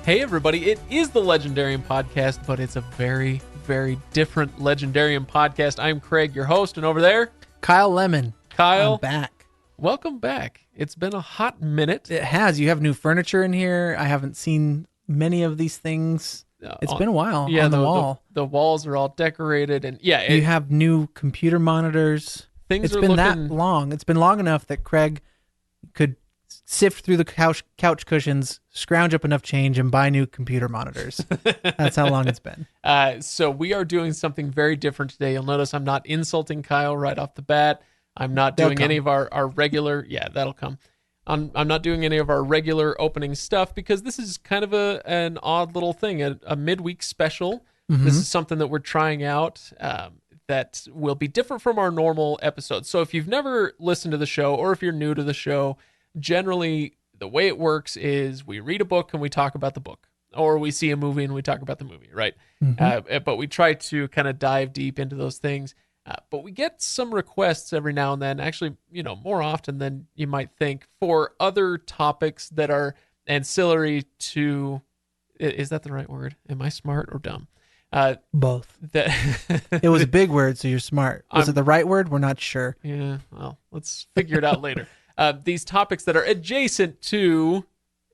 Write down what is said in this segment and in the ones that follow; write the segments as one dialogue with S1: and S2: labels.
S1: Hey everybody, it is the Legendarium Podcast, but it's a very, very different Legendarium Podcast. I'm Craig, your host, and over there,
S2: Kyle Lemon.
S1: Kyle.
S2: I'm back.
S1: Welcome back. It's been a hot minute.
S2: It has. You have new furniture in here. I haven't seen many of these things. It's been a while on the wall.
S1: The walls are all decorated, and
S2: you have new computer monitors. It's been that long. It's been long enough that Craig could sift through the couch cushions, scrounge up enough change, and buy new computer monitors. That's how long it's been.
S1: So we are doing something very different today. You'll notice I'm not insulting Kyle right off the bat. I'm not doing any of our regular... Yeah, that'll come. I'm not doing any of our regular opening stuff because this is kind of an odd little thing, a midweek special. Mm-hmm. This is something that we're trying out that will be different from our normal episodes. So if you've never listened to the show or if you're new to the show, generally the way it works is we read a book and we talk about the book, or we see a movie and we talk about the movie, right? Mm-hmm. But we try to kind of dive deep into those things. But we get some requests every now and then, actually, more often than you might think, for other topics that are ancillary to, is that the right word? Am I smart or dumb?
S2: Both. It was a big word, so you're smart. Was it the right word? We're not sure.
S1: Yeah, well, let's figure it out later. These topics that are adjacent to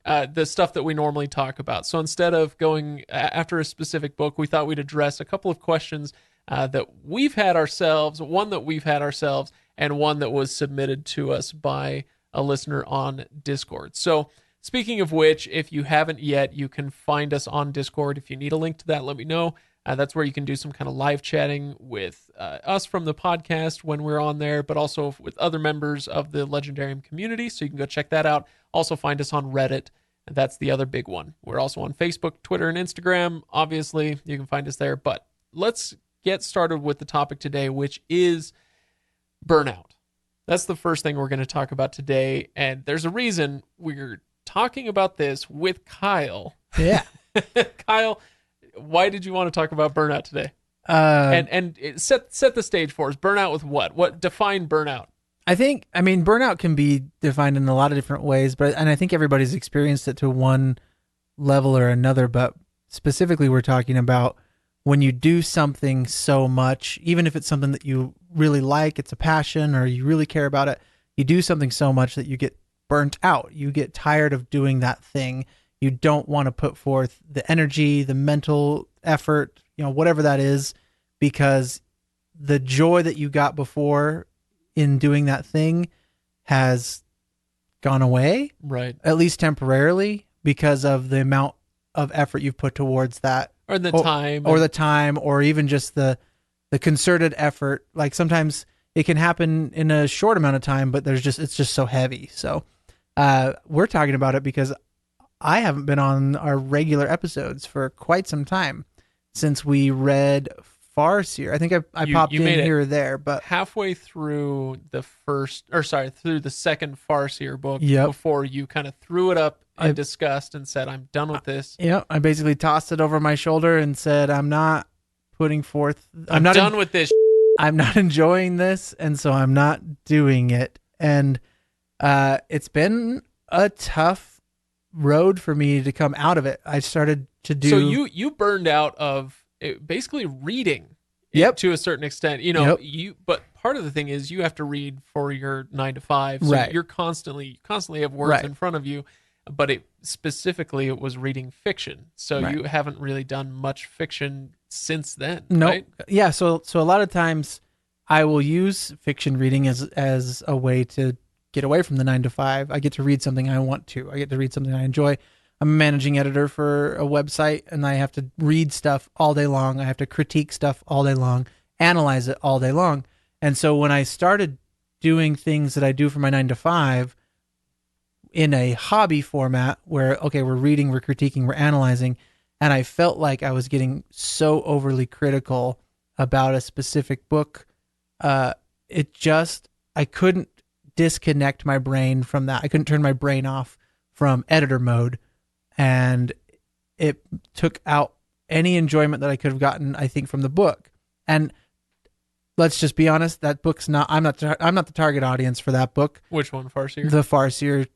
S1: the stuff that we normally talk about. So instead of going after a specific book, we thought we'd address a couple of questions that we've had ourselves, one that we've had ourselves, and one that was submitted to us by a listener on Discord. So speaking of which, if you haven't yet, you can find us on Discord. If you need a link to that, let me know. That's where you can do some kind of live chatting with us from the podcast when we're on there, but also with other members of the Legendarium community. So you can go check that out. Also find us on Reddit. That's the other big one. We're also on Facebook, Twitter, and Instagram. Obviously, you can find us there. But let's get started with the topic today, which is burnout. That's the first thing we're going to talk about today. And there's a reason we're talking about this with Kyle.
S2: Yeah.
S1: Kyle, why did you want to talk about burnout today? And set the stage for us. Burnout with what? What define burnout?
S2: I mean, burnout can be defined in a lot of different ways, and I think everybody's experienced it to one level or another, but specifically we're talking about when you do something so much, even if it's something that you really like, it's a passion, or you really care about it, you do something so much that you get burnt out. You get tired of doing that thing. You don't want to put forth the energy, the mental effort, whatever that is, because the joy that you got before in doing that thing has gone away,
S1: right?
S2: At least temporarily, because of the amount of effort you've put towards that.
S1: Or the
S2: time, or even just the concerted effort. Like sometimes it can happen in a short amount of time, but it's just so heavy. So we're talking about it because I haven't been on our regular episodes for quite some time since we read Farseer. I think I popped in here or there, but
S1: halfway through through the second Farseer book, before you kind of threw it up in disgust and said, "I'm done with this."
S2: Yeah, I basically tossed it over my shoulder and said, "I'm not putting forth.
S1: I'm not done with this.
S2: I'm not enjoying this, and so I'm not doing it." And it's been a tough road for me to come out of it. I started to do.
S1: So you burned out of basically reading.
S2: Yep.
S1: To a certain extent, but part of the thing is you have to read for your 9 to 5. So
S2: right.
S1: You're constantly have words in front of you, but it was reading fiction. So you haven't really done much fiction since then.
S2: No.
S1: Right?
S2: Yeah. So a lot of times I will use fiction reading as a way to get away from the 9 to 5. I get to read something I want to. I get to read something I enjoy. I'm a managing editor for a website, and I have to read stuff all day long. I have to critique stuff all day long, analyze it all day long. And so when I started doing things that I do for my 9 to 5 in a hobby format where, okay, we're reading, we're critiquing, we're analyzing, and I felt like I was getting so overly critical about a specific book, I couldn't disconnect my brain from that. I couldn't turn my brain off from editor mode. And it took out any enjoyment that I could have gotten, I think, from the book. And let's just be honest, that book's not. I'm not the target audience for that book.
S1: Which one, Farseer?
S2: The Farseer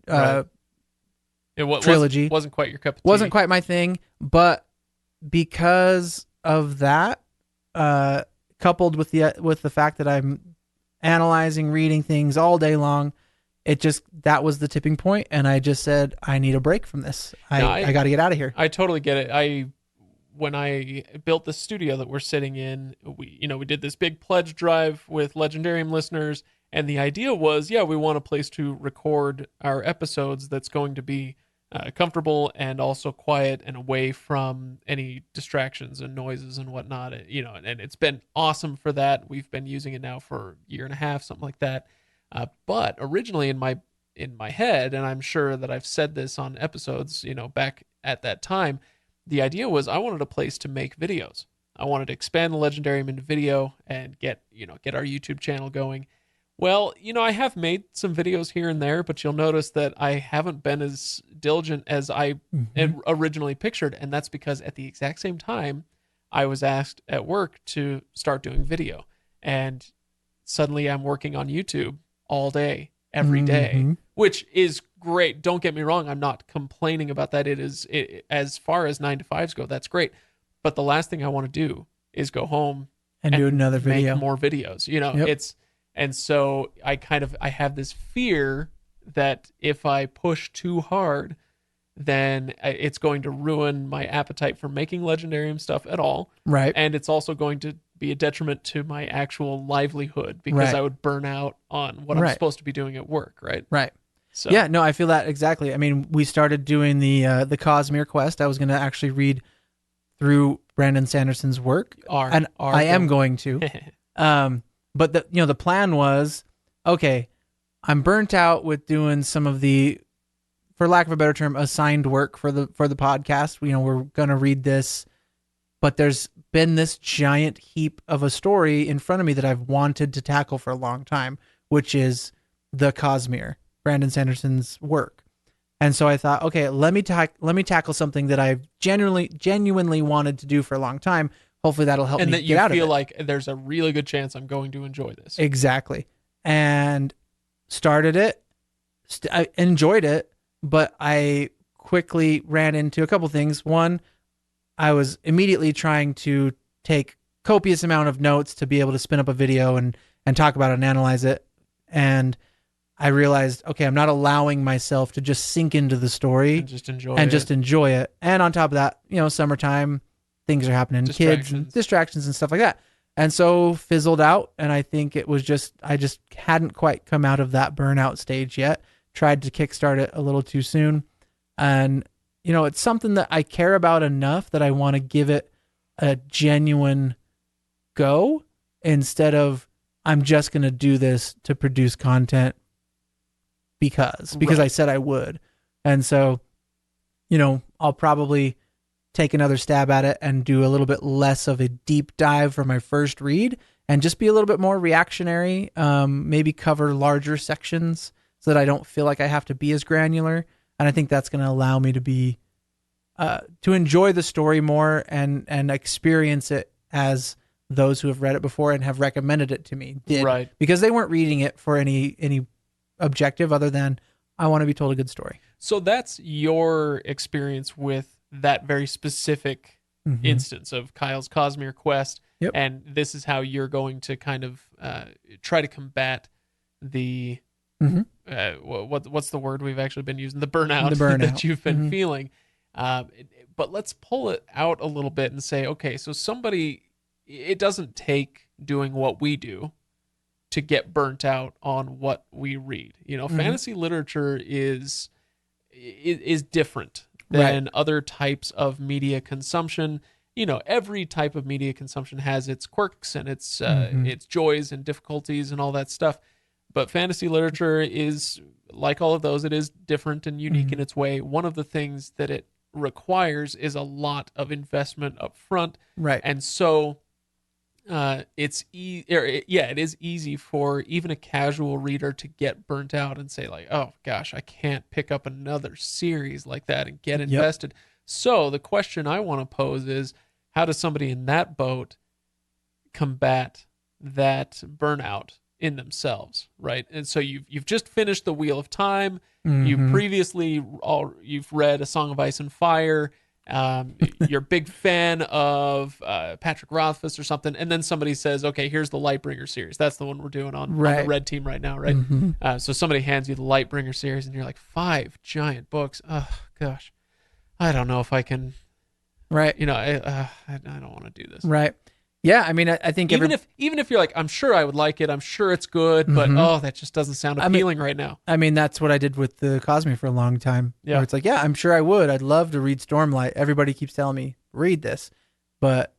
S2: trilogy.
S1: Wasn't quite your cup of tea.
S2: Wasn't quite my thing, but because of that, coupled with the fact that I'm analyzing, reading things all day long, that was the tipping point, and I just said, I need a break from this. I got to get out of here.
S1: I totally get it. When I built the studio that we're sitting in, we did this big pledge drive with Legendarium listeners, and the idea was, we want a place to record our episodes that's going to be comfortable and also quiet and away from any distractions and noises and whatnot. And it's been awesome for that. We've been using it now for a year and a half, something like that. But originally in my head, and I'm sure that I've said this on episodes, back at that time, the idea was I wanted a place to make videos. I wanted to expand the Legendarium into video and get our YouTube channel going. Well, I have made some videos here and there, but you'll notice that I haven't been as diligent as I had originally pictured. And that's because at the exact same time, I was asked at work to start doing video. And suddenly I'm working on YouTube all day, every day, which is great. Don't get me wrong. I'm not complaining about that. As far as 9-to-5s go, that's great. But the last thing I want to do is go home
S2: and do another video,
S1: make more videos.
S2: Yep.
S1: And so I have this fear that if I push too hard, then it's going to ruin my appetite for making Legendarium stuff at all.
S2: Right.
S1: And it's also going to be a detriment to my actual livelihood because I would burn out on what I'm supposed to be doing at work. Right.
S2: Right.
S1: So
S2: yeah, no, I feel that exactly. I mean, we started doing the Cosmere quest. I was going to actually read through Brandon Sanderson's work, I am going to. But the plan was, okay, I'm burnt out with doing some of the, for lack of a better term, assigned work for the podcast. We're going to read this, but there's been this giant heap of a story in front of me that I've wanted to tackle for a long time, which is the Cosmere, Brandon Sanderson's work. And so I thought, okay, let me tackle something that I've genuinely wanted to do for a long time. Hopefully that'll help me get out of it.
S1: And that you feel like there's a really good chance I'm going to enjoy this.
S2: Exactly. And started it. I enjoyed it, but I quickly ran into a couple things. One, I was immediately trying to take copious amount of notes to be able to spin up a video and talk about it and analyze it. And I realized, okay, I'm not allowing myself to just sink into the story
S1: and just enjoy it.
S2: And on top of that, summertime, things are happening, kids and distractions and stuff like that. And so fizzled out. And I think it was I just hadn't quite come out of that burnout stage yet. Tried to kickstart it a little too soon. And, it's something that I care about enough that I want to give it a genuine go instead of I'm just going to do this to produce content because I said I would. And so, I'll probably take another stab at it and do a little bit less of a deep dive for my first read and just be a little bit more reactionary, maybe cover larger sections so that I don't feel like I have to be as granular. And I think that's going to allow me to be, to enjoy the story more and experience it as those who have read it before and have recommended it to me did.
S1: Right.
S2: Because they weren't reading it for any objective other than I want to be told a good story.
S1: So that's your experience with that very specific instance of Kyle's Cosmere quest.
S2: Yep.
S1: And this is how you're going to kind of try to combat the what's the word we've actually been using? The burnout that you've been feeling. But let's pull it out a little bit and say, okay, so it doesn't take doing what we do to get burnt out on what we read. Fantasy literature is different than other types of media consumption. Every type of media consumption has its quirks and its joys and difficulties and all that stuff. But fantasy literature is, like all of those, it is different and unique in its way. One of the things that it requires is a lot of investment up front.
S2: Right.
S1: And so it is easy for even a casual reader to get burnt out and say like, oh gosh, I can't pick up another series like that and get invested. So the question I want to pose is, how does somebody in that boat combat that burnout in themselves, right? And so you've just finished The Wheel of Time. You
S2: Mhm.
S1: previously you've read A Song of Ice and Fire. You're a big fan of Patrick Rothfuss or something, and then somebody says, "Okay, here's the Lightbringer series." That's the one we're doing on the
S2: Right.
S1: red team right now, right?
S2: Mhm.
S1: So somebody hands you the Lightbringer series, and you're like, 5 giant books. Oh gosh, I don't know if I can.
S2: Right.
S1: I don't want to do this.
S2: Right. Yeah, I mean, I think
S1: Even if you're like, I'm sure I would like it, I'm sure it's good, but
S2: Mhm.
S1: that just doesn't sound appealing right now.
S2: I mean, that's what I did with the Cosmere for a long time.
S1: Yeah.
S2: Where it's like, yeah, I'm sure I would. I'd love to read Stormlight. Everybody keeps telling me, read this. But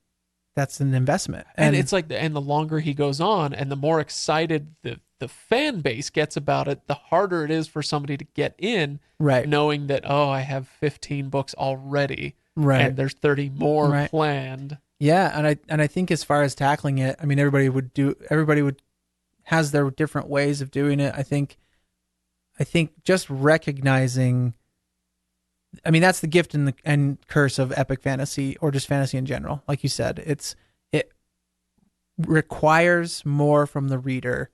S2: that's an investment.
S1: And it's like, and the longer he goes on and the more excited the fan base gets about it, the harder it is for somebody to get in,
S2: right.
S1: knowing that, I have 15 books already,
S2: Right.
S1: and there's 30 more
S2: Right.
S1: planned.
S2: Yeah, and I think as far as tackling it, I mean, everybody would has their different ways of doing it. I think just recognizing, I mean, that's the gift and curse of epic fantasy or just fantasy in general. Like you said, it requires more from the reader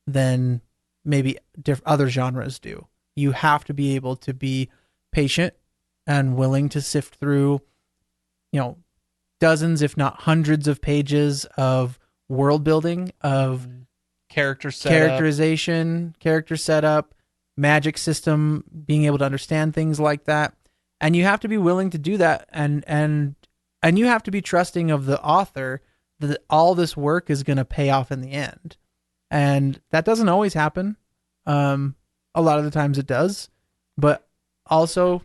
S2: than maybe other genres do. You have to be able to be patient and willing to sift through, dozens, if not hundreds of pages of world building, of characterization, character setup, magic system, being able to understand things like that. And you have to be willing to do that, and you have to be trusting of the author that all this work is going to pay off in the end. And that doesn't always happen. A lot of the times it does, but also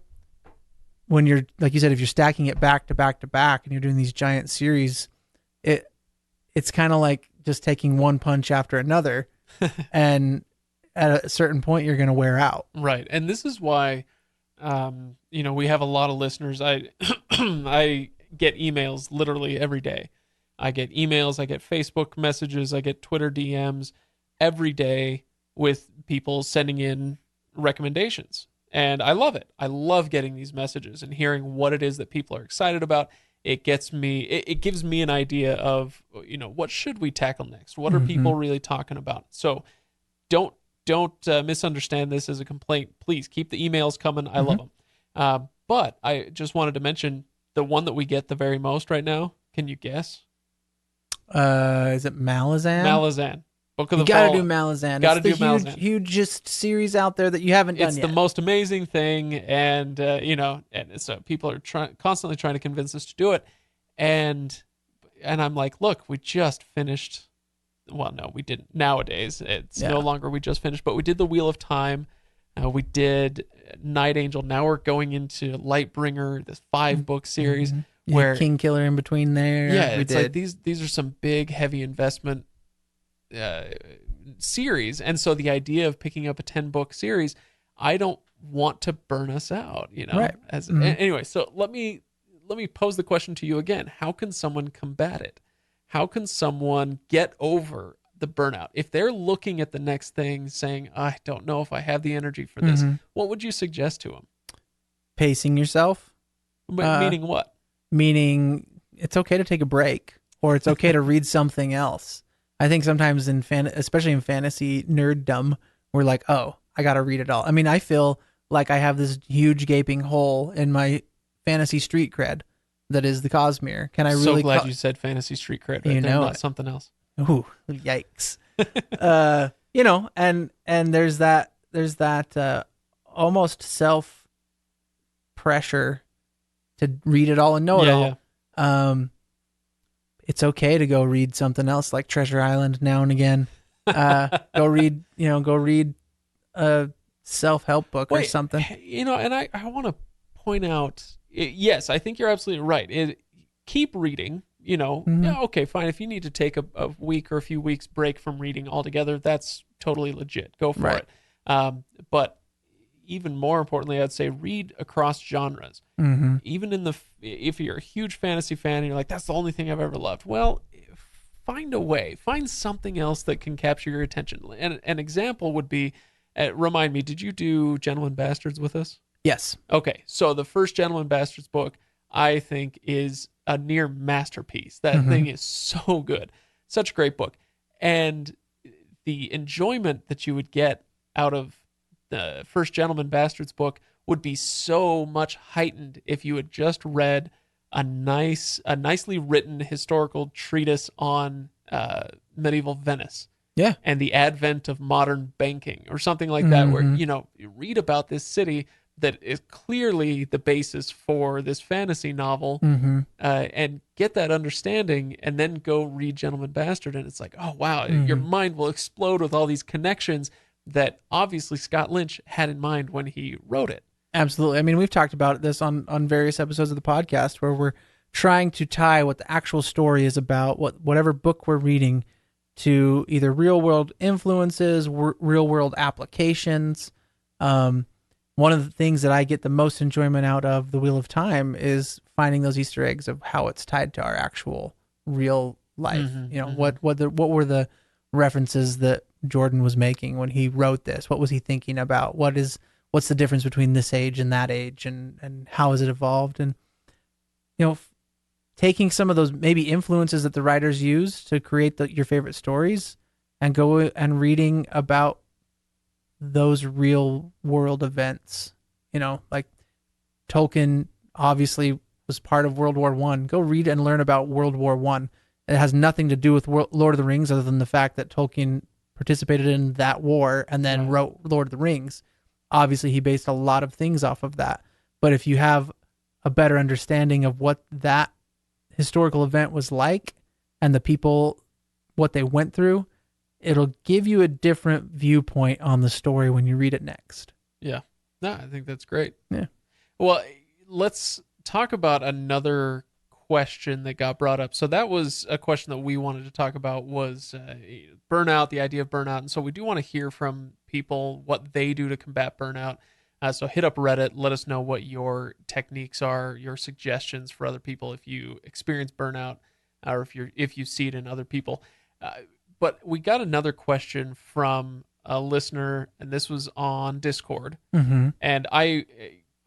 S2: when you're, like you said, if you're stacking it back to back to back and you're doing these giant series, it's kind of like just taking one punch after another. And at a certain point you're going to wear out.
S1: Right. And this is why, we have a lot of listeners. I get emails literally every day. I get emails, I get Facebook messages, I get Twitter DMs every day with people sending in recommendations. And I love it. I love getting these messages and hearing what it is that people are excited about. It gives me an idea of, what should we tackle next? What are people really talking about? So don't misunderstand this as a complaint. Please keep the emails coming. I love them. But I just wanted to mention the one that we get the very most right now. Can you guess?
S2: Is it Malazan?
S1: Malazan. Book of the
S2: You gotta
S1: Fall.
S2: do Malazan.
S1: Gotta
S2: it's
S1: do
S2: the
S1: Malazan.
S2: hugest series out there that you haven't done
S1: It's
S2: yet.
S1: the most amazing thing, and and so people are constantly trying to convince us to do it, and I'm like, look, we just finished. Well, no, we didn't. Nowadays, it's no longer we just finished, but we did the Wheel of Time. We did Night Angel. Now we're going into Lightbringer, this 5-book series where
S2: King Killer in between there.
S1: Yeah, it's like these are some big, heavy investment series, and so the idea of picking up a 10-book series, I don't want to burn us out,
S2: Right.
S1: Anyway, so let me pose the question to you again. How can someone combat it? How can someone get over the burnout if they're looking at the next thing saying, I don't know if I have the energy for this? What would you suggest to them?
S2: Pacing yourself.
S1: Meaning what?
S2: Meaning it's okay to take a break, or it's okay to read something else. I think sometimes especially in fantasy nerddom, we're like, oh, I got to read it all. I mean, I feel like I have this huge gaping hole in my fantasy street cred that is the Cosmere. Can I really?
S1: So glad you said fantasy street cred, right? Not something else.
S2: Ooh, yikes! And there's that almost self pressure to read it all and know it all. Yeah. It's okay to go read something else like Treasure Island now and again. Go read a self-help book or something.
S1: And I want to point out, yes, I think you're absolutely right. Keep reading, Yeah, okay, fine. If you need to take a week or a few weeks break from reading altogether, that's totally legit. Go for it. But even more importantly, I'd say read across genres. Even if you're a huge fantasy fan and you're like, that's the only thing I've ever loved. Well, find a way. Find something else that can capture your attention. And an example would be, remind me, did you do Gentleman Bastards with us?
S2: Yes.
S1: Okay, so the first Gentleman Bastards book, I think, is a near masterpiece. That thing is so good. Such a great book. And the enjoyment that you would get out of the First Gentleman Bastards book would be so much heightened if you had just read a nicely written historical treatise on medieval Venice.
S2: Yeah.
S1: And the advent of modern banking or something like that, where, you read about this city that is clearly the basis for this fantasy novel, and get that understanding, and then go read Gentleman Bastard, and it's like, oh, wow, your mind will explode with all these connections that obviously Scott Lynch had in mind when he wrote it.
S2: Absolutely. I mean, we've talked about this on various episodes of the podcast where we're trying to tie what the actual story is about, whatever book we're reading, to either real world influences, real world applications. One of the things that I get the most enjoyment out of The Wheel of Time is finding those Easter eggs of how it's tied to our actual real life. What were the references that Jordan was making when he wrote this? What was he thinking about? What's the difference between this age and that age, and how has it evolved? And taking some of those maybe influences that the writers use to create your favorite stories, and go and reading about those real world events. Like Tolkien obviously was part of World War One. Go read and learn about World War One. It has nothing to do with Lord of the Rings, other than the fact that Tolkien participated in that war and then wrote Lord of the Rings. Obviously, he based a lot of things off of that. But if you have a better understanding of what that historical event was like and the people, what they went through, it'll give you a different viewpoint on the story when you read it next.
S1: Yeah. No, I think that's great.
S2: Yeah.
S1: Well, let's talk about another question that got brought up. So that was a question that we wanted to talk about, was burnout, the idea of burnout. And so we do want to hear from people what they do to combat burnout. So hit up Reddit, let us know what your techniques are, your suggestions for other people if you experience burnout, or if you see it in other people. But we got another question from a listener, and this was on Discord. And I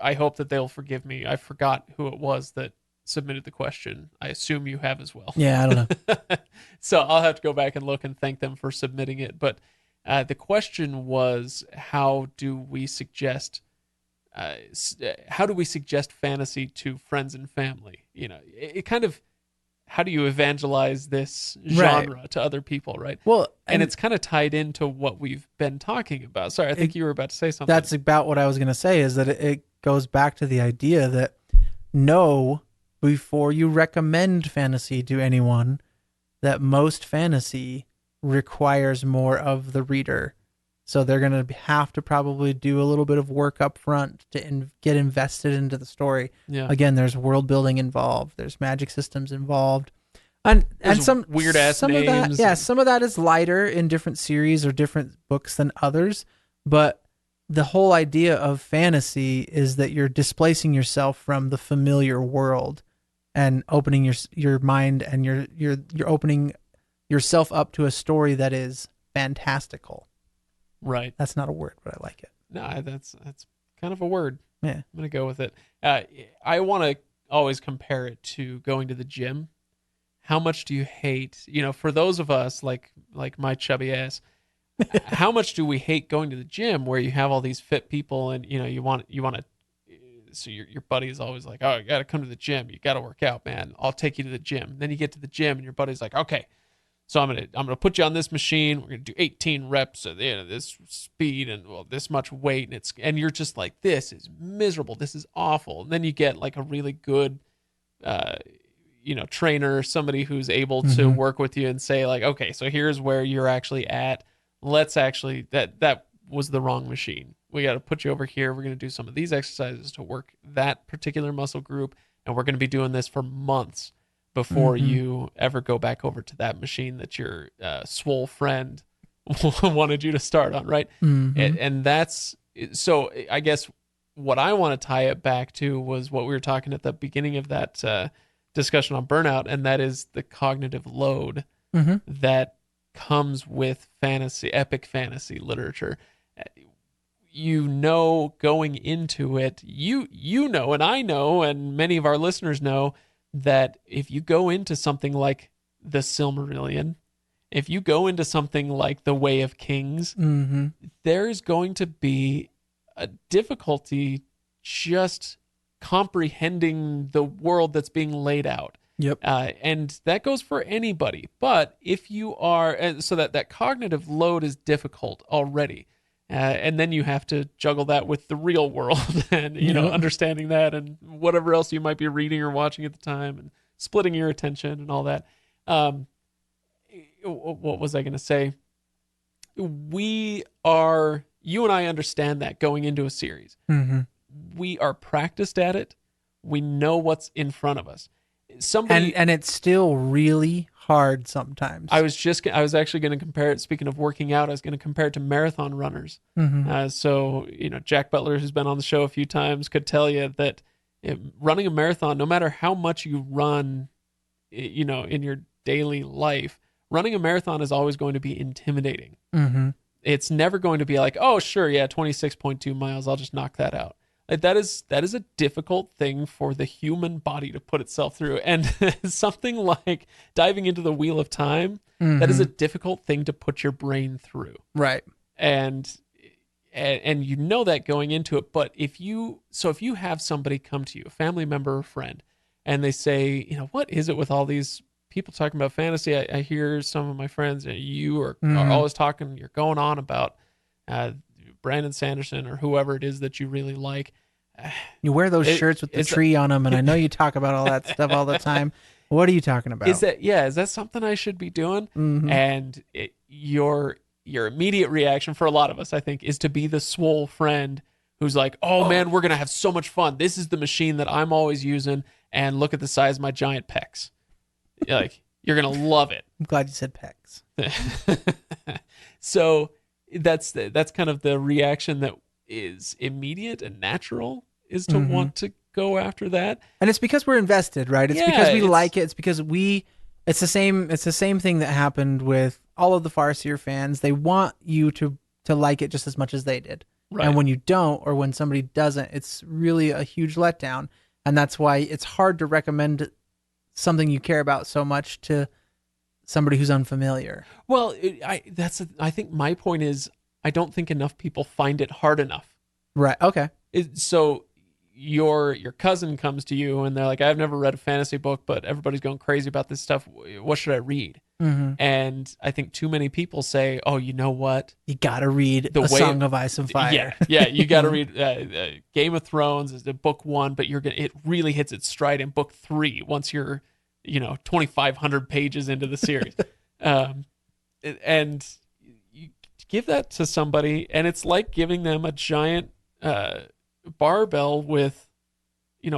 S1: hope that they'll forgive me. I forgot who it was that submitted the question. I assume you have as well.
S2: Yeah, I don't know.
S1: So I'll have to go back and look and thank them for submitting it. But the question was, how do we suggest fantasy to friends and family? It kind of, how do you evangelize this genre to other people, right?
S2: Well,
S1: and it's kind of tied into what we've been talking about. Sorry, I think you were about to say something.
S2: That's about what I was going to say, is that it goes back to the idea that know before you recommend fantasy to anyone that most fantasy requires more of the reader. So they're going to have to probably do a little bit of work up front to get invested into the story.
S1: Yeah.
S2: Again, there's world building involved. There's magic systems involved. And some
S1: weird ass
S2: names. Some of that is lighter in different series or different books than others. But the whole idea of fantasy is that you're displacing yourself from the familiar world and opening your mind, and you're opening yourself up to a story that is fantastical.
S1: Right.
S2: That's not a word, but I like it.
S1: No, that's kind of a word.
S2: Yeah.
S1: I'm going to go with it. I want to always compare it to going to the gym. How much do you hate, for those of us like my chubby ass, how much do we hate going to the gym where you have all these fit people, and you want to, so your buddy is always like, oh, you got to come to the gym. You got to work out, man. I'll take you to the gym. Then you get to the gym and your buddy's like, okay, so I'm gonna put you on this machine. We're gonna do 18 reps at this speed and this much weight, and you're just like, this is miserable. This is awful. And then you get like a really good, trainer, somebody who's able to work with you and say like, okay, so here's where you're actually at. Let's actually that was the wrong machine. We got to put you over here. We're gonna do some of these exercises to work that particular muscle group, and we're gonna be doing this for months before you ever go back over to that machine that your swole friend wanted you to start on, right? And that's, so I guess what I want to tie it back to was what we were talking at the beginning of that discussion on burnout, and that is the cognitive load that comes with fantasy, epic fantasy literature. Going into it, you know, and I know, and many of our listeners know, that if you go into something like the Silmarillion If you go into something like The Way of Kings,
S2: Mm-hmm.
S1: there's going to be a difficulty just comprehending the world that's being laid out.
S2: Yep.
S1: And that goes for anybody. But if you are, and so that cognitive load is difficult already. And then you have to juggle that with the real world and, understanding that and whatever else you might be reading or watching at the time and splitting your attention and all that. What was I going to say? You and I understand that going into a series.
S2: Mm-hmm.
S1: We are practiced at it. We know what's in front of us.
S2: And it's still really hard sometimes.
S1: I was actually going to compare it. Speaking of working out, I was going to compare it to marathon runners.
S2: Mm-hmm.
S1: So Jack Butler, who's been on the show a few times, could tell you that running a marathon, no matter how much you run, in your daily life, running a marathon is always going to be intimidating.
S2: Mm-hmm.
S1: It's never going to be like, oh, sure, yeah, 26.2 miles, I'll just knock that out. Like that is a difficult thing for the human body to put itself through. And something like diving into the Wheel of Time, that is a difficult thing to put your brain through.
S2: Right.
S1: And that going into it. But if you have somebody come to you, a family member or friend, and they say, what is it with all these people talking about fantasy? I hear some of my friends, you are always talking, you're going on about Brandon Sanderson or whoever it is that you really like.
S2: You wear those shirts with the tree on them, and I know you talk about all that stuff all the time. What are you talking about?
S1: Is that something I should be doing?
S2: Mm-hmm.
S1: And your immediate reaction for a lot of us, I think, is to be the swole friend who's like, oh man, we're going to have so much fun. This is the machine that I'm always using, and look at the size of my giant pecs. You're going to love it.
S2: I'm glad you said pecs.
S1: So that's kind of the reaction that is immediate and natural, is to want to go after that.
S2: And it's because we're invested, right? It's because we like it. It's because it's the same thing that happened with all of the Farseer fans. They want you to like it just as much as they did. Right. And when you don't, or when somebody doesn't, it's really a huge letdown. And that's why it's hard to recommend something you care about so much to somebody who's unfamiliar.
S1: Well, I think my point is, I don't think enough people find it hard enough.
S2: Right. Okay.
S1: So your cousin comes to you and they're like, I've never read a fantasy book, but everybody's going crazy about this stuff. What should I read? Mm-hmm. And I think too many people say, oh, you know what?
S2: You got to read A Song of Ice and Fire.
S1: Yeah, you got to read Game of Thrones is book 1, but it really hits its stride in book 3 once you're 2,500 pages into the series. And you give that to somebody, and it's like giving them a giant barbell with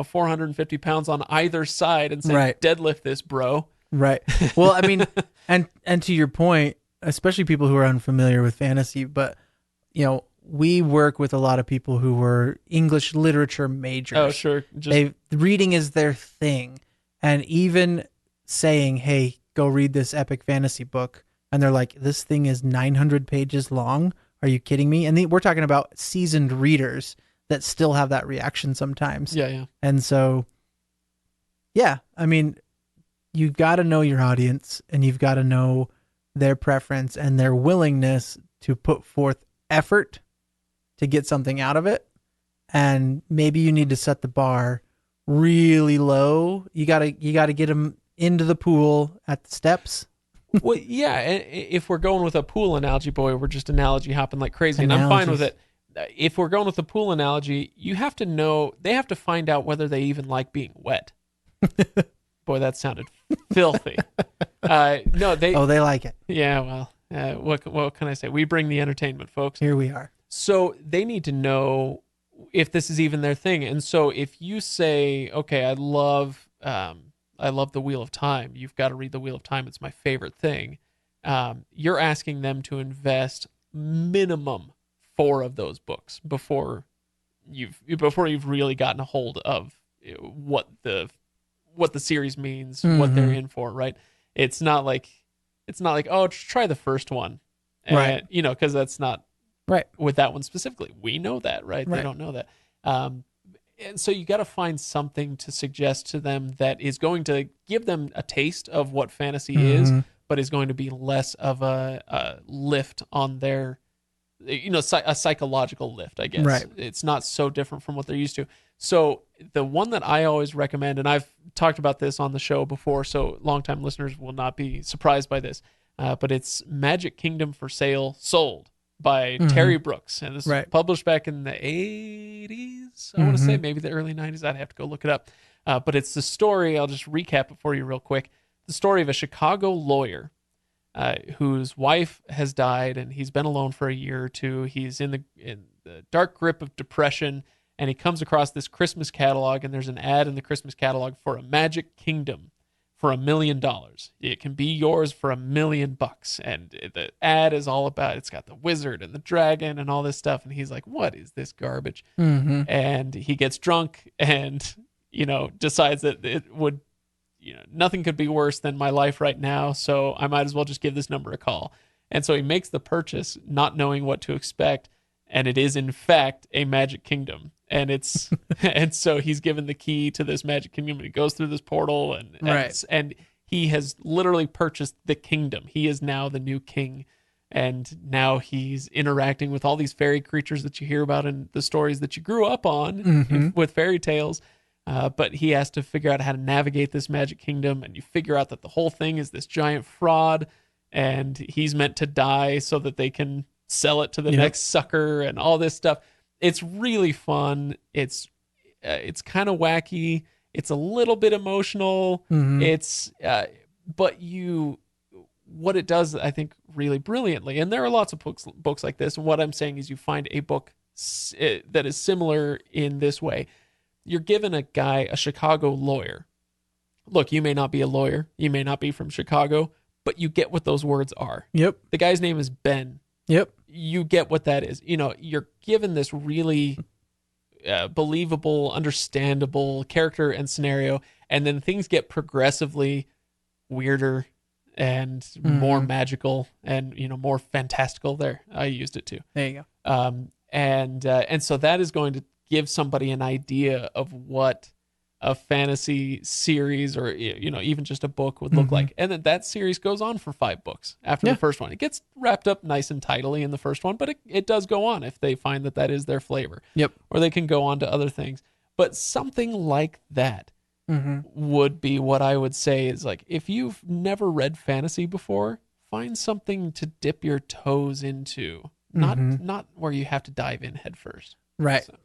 S1: 450 pounds on either side and saying, right, deadlift this, bro.
S2: Right. Well, I mean, and to your point, especially people who are unfamiliar with fantasy, but we work with a lot of people who were English literature majors.
S1: Oh, sure.
S2: Reading is their thing. And even saying, hey, go read this epic fantasy book, and they're like, this thing is 900 pages long. Are you kidding me? And we're talking about seasoned readers that still have that reaction sometimes.
S1: Yeah.
S2: And so, yeah, I mean, you've got to know your audience, and you've got to know their preference and their willingness to put forth effort to get something out of it. And maybe you need to set the bar really low. You gotta get them into the pool at the steps.
S1: Well, yeah. If we're going with a pool analogy, boy, we're just analogy hopping like crazy, and I'm fine with it. If we're going with the pool analogy, you have to know, they have to find out whether they even like being wet. Boy, that sounded filthy. No, they
S2: like it.
S1: Yeah, well, what can I say? We bring the entertainment, folks.
S2: Here we are.
S1: So they need to know if this is even their thing. And so if you say, okay, I love the Wheel of Time, you've got to read the Wheel of Time, it's my favorite thing, you're asking them to invest minimum 4 of those books before you've really gotten a hold of what the series means, what they're in for, right? It's not like, oh, try the first one, and,
S2: right?
S1: Because that's not
S2: right
S1: with that one specifically. We know that, right? They don't know that. And so you got to find something to suggest to them that is going to give them a taste of what fantasy is, but is going to be less of a lift on their, a psychological lift, I guess.
S2: Right.
S1: It's not so different from what they're used to. So the one that I always recommend, and I've talked about this on the show before, so longtime listeners will not be surprised by this, but it's Magic Kingdom for Sale Sold by Terry Brooks. And this was published back in the 80s, I want to say, maybe the early 90s. I'd have to go look it up. But it's the story, I'll just recap it for you real quick. The story of a Chicago lawyer whose wife has died, and he's been alone for a year or two. He's in the dark grip of depression, and he comes across this Christmas catalog, and there's an ad in the Christmas catalog for a Magic Kingdom for $1 million. It can be yours for $1 million. And the ad is all about, it's got the wizard and the dragon and all this stuff. And he's like, what is this garbage? And he gets drunk and, decides that it would, nothing could be worse than my life right now. So I might as well just give this number a call. And so he makes the purchase, not knowing what to expect. And it is, in fact, a Magic Kingdom. And it's and so he's given the key to this Magic Kingdom, and he goes through this portal, and he has literally purchased the kingdom. He is now the new king, and now he's interacting with all these fairy creatures that you hear about in the stories that you grew up on with fairy tales. But he has to figure out how to navigate this Magic Kingdom, and you figure out that the whole thing is this giant fraud, and he's meant to die so that they can sell it to the next sucker and all this stuff. It's really fun. It's kind of wacky. It's a little bit emotional. It's but what it does, I think, really brilliantly. And there are lots of books like this. And what I'm saying is, you find a book that is similar in this way. You're given a Chicago lawyer. Look, you may not be a lawyer. You may not be from Chicago, but you get what those words are.
S2: Yep.
S1: The guy's name is Ben.
S2: Yep.
S1: You get what that is. You're given this really believable, understandable character and scenario, and then things get progressively weirder and more magical and, more fantastical. There, I used it too.
S2: There you go.
S1: And so that is going to give somebody an idea of what a fantasy series or, even just a book would look like. And then that series goes on for 5 books after the first one. It gets wrapped up nice and tidily in the first one, but it does go on if they find that is their flavor.
S2: Yep.
S1: Or they can go on to other things. But something like that would be what I would say is, like, if you've never read fantasy before, find something to dip your toes into. Not where you have to dive in head first.
S2: Right. So.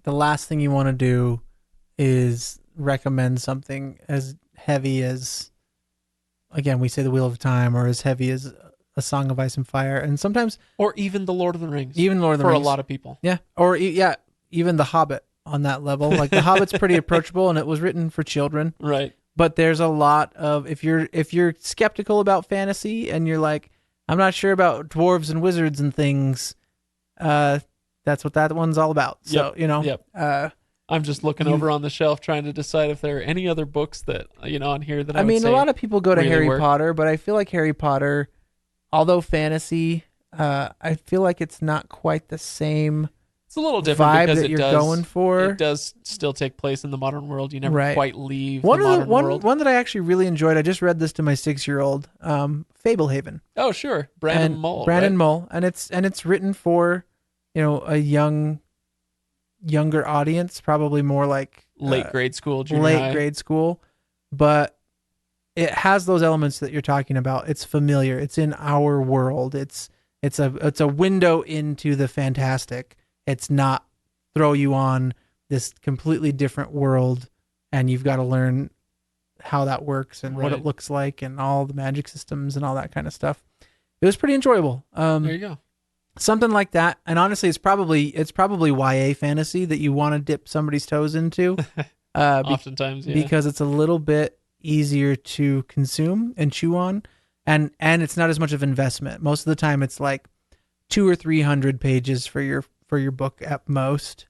S2: The last thing you want to do is recommend something as heavy as, again, we say The Wheel of Time, or as heavy as A Song of Ice and Fire, and sometimes,
S1: or even The Lord of the Rings.
S2: Even Lord of the Rings
S1: for a lot of people.
S2: Yeah. Or even The Hobbit on that level. Like, The Hobbit's pretty approachable, and it was written for children.
S1: Right.
S2: But there's a lot of, if you're skeptical about fantasy and you're like, I'm not sure about dwarves and wizards and things, that's what that one's all about. So,
S1: I'm just looking over on the shelf trying to decide if there are any other books that, on here that I would say
S2: a lot of people go to
S1: really
S2: Harry
S1: work.
S2: Potter, but I feel like Harry Potter, although fantasy, I feel like it's not quite the same.
S1: It's a little different
S2: vibe
S1: because
S2: that you're going for.
S1: It does still take place in the modern world. You never quite leave
S2: the
S1: modern world.
S2: One that I actually really enjoyed, I just read this to my 6-year-old, Fablehaven.
S1: Oh, sure. Brandon Mull.
S2: Mull. And it's written for, a younger audience, probably more like
S1: late grade school, junior high.
S2: Grade school, but it has those elements that you're talking about. It's familiar. It's in our world. It's a window into the fantastic. It's not throw you on this completely different world and you've got to learn how that works and what it looks like and all the magic systems and all that kind of stuff. It was pretty enjoyable.
S1: There you go.
S2: Something like that. And honestly, it's probably YA fantasy that you want to dip somebody's toes into.
S1: Oftentimes, yeah.
S2: Because it's a little bit easier to consume and chew on. And it's not as much of investment. Most of the time it's like 200 or 300 pages for your book at most.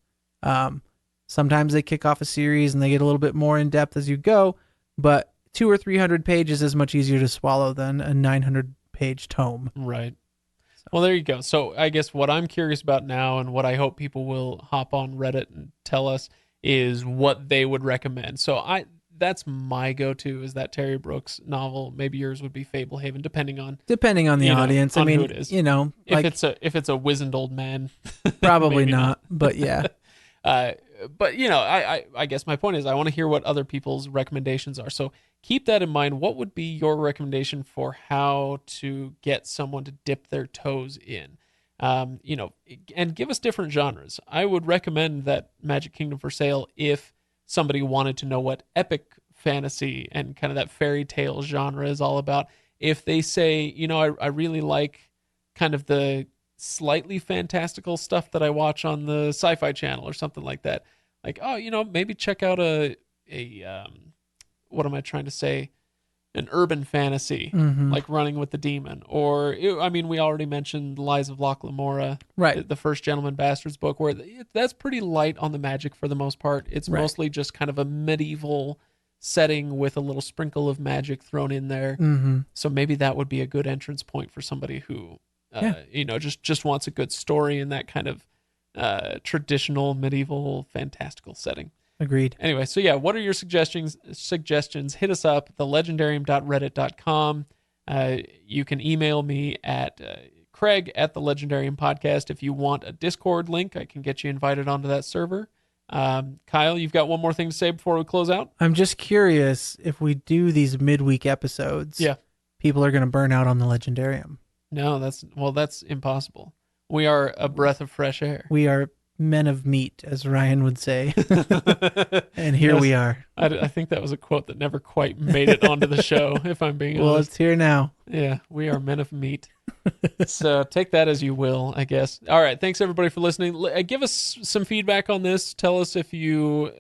S2: Sometimes they kick off a series and they get a little bit more in depth as you go, but 200 or 300 pages is much easier to swallow than a 900 page tome.
S1: Right. Well, there you go. So I guess what I'm curious about now, and what I hope people will hop on Reddit and tell us, is what they would recommend. So that's my go-to, is that Terry Brooks novel. Maybe yours would be Fablehaven, depending on
S2: the audience.
S1: on
S2: I
S1: who
S2: mean,
S1: it is. If it's a wizened old man,
S2: probably
S1: maybe
S2: not. But yeah.
S1: But I guess my point is I want to hear what other people's recommendations are. So keep that in mind. What would be your recommendation for how to get someone to dip their toes in? And give us different genres. I would recommend that Magic Kingdom for Sale if somebody wanted to know what epic fantasy and kind of that fairy tale genre is all about. If they say, I really like kind of the slightly fantastical stuff that I watch on the Sci-Fi Channel or something like that. Like, maybe check out what am I trying to say? An urban fantasy, like Running with the Demon. Or, we already mentioned Lies of Locke Lamora,
S2: right?
S1: The First Gentleman Bastards book, where that's pretty light on the magic for the most part. It's mostly just kind of a medieval setting with a little sprinkle of magic thrown in there. So maybe that would be a good entrance point for somebody who, just wants a good story in that kind of traditional medieval fantastical setting.
S2: Agreed.
S1: Anyway, so yeah, what are your suggestions? Hit us up, thelegendarium.reddit.com. You can email me at Craig at the Legendarium Podcast. If you want a Discord link, I can get you invited onto that server. Kyle, you've got one more thing to say before we close out?
S2: I'm just curious, if we do these midweek episodes, people are going to burn out on the Legendarium.
S1: No, that's impossible. We are a breath of fresh air.
S2: We are men of meat, as Ryan would say. And here we are.
S1: I think that was a quote that never quite made it onto the show, if I'm being honest.
S2: Well, it's here now.
S1: Yeah, we are men of meat. So take that as you will, I guess. All right, thanks everybody for listening. Give us some feedback on this. Tell us if you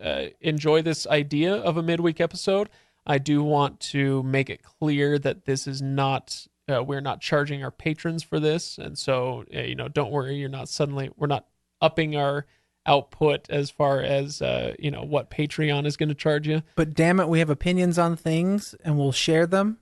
S1: enjoy this idea of a midweek episode. I do want to make it clear that this is not... we're not charging our patrons for this, and so don't worry. We're not upping our output as far as what Patreon is going to charge you.
S2: But damn it, we have opinions on things, and we'll share them,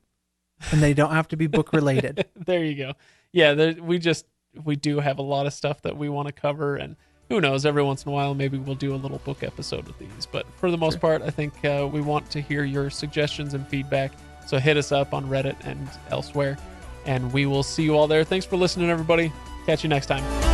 S2: and they don't have to be book related.
S1: There you go. Yeah, we do have a lot of stuff that we want to cover, and who knows? Every once in a while, maybe we'll do a little book episode with these. But for the most part, I think we want to hear your suggestions and feedback. So hit us up on Reddit and elsewhere. And we will see you all there. Thanks for listening, everybody. Catch you next time.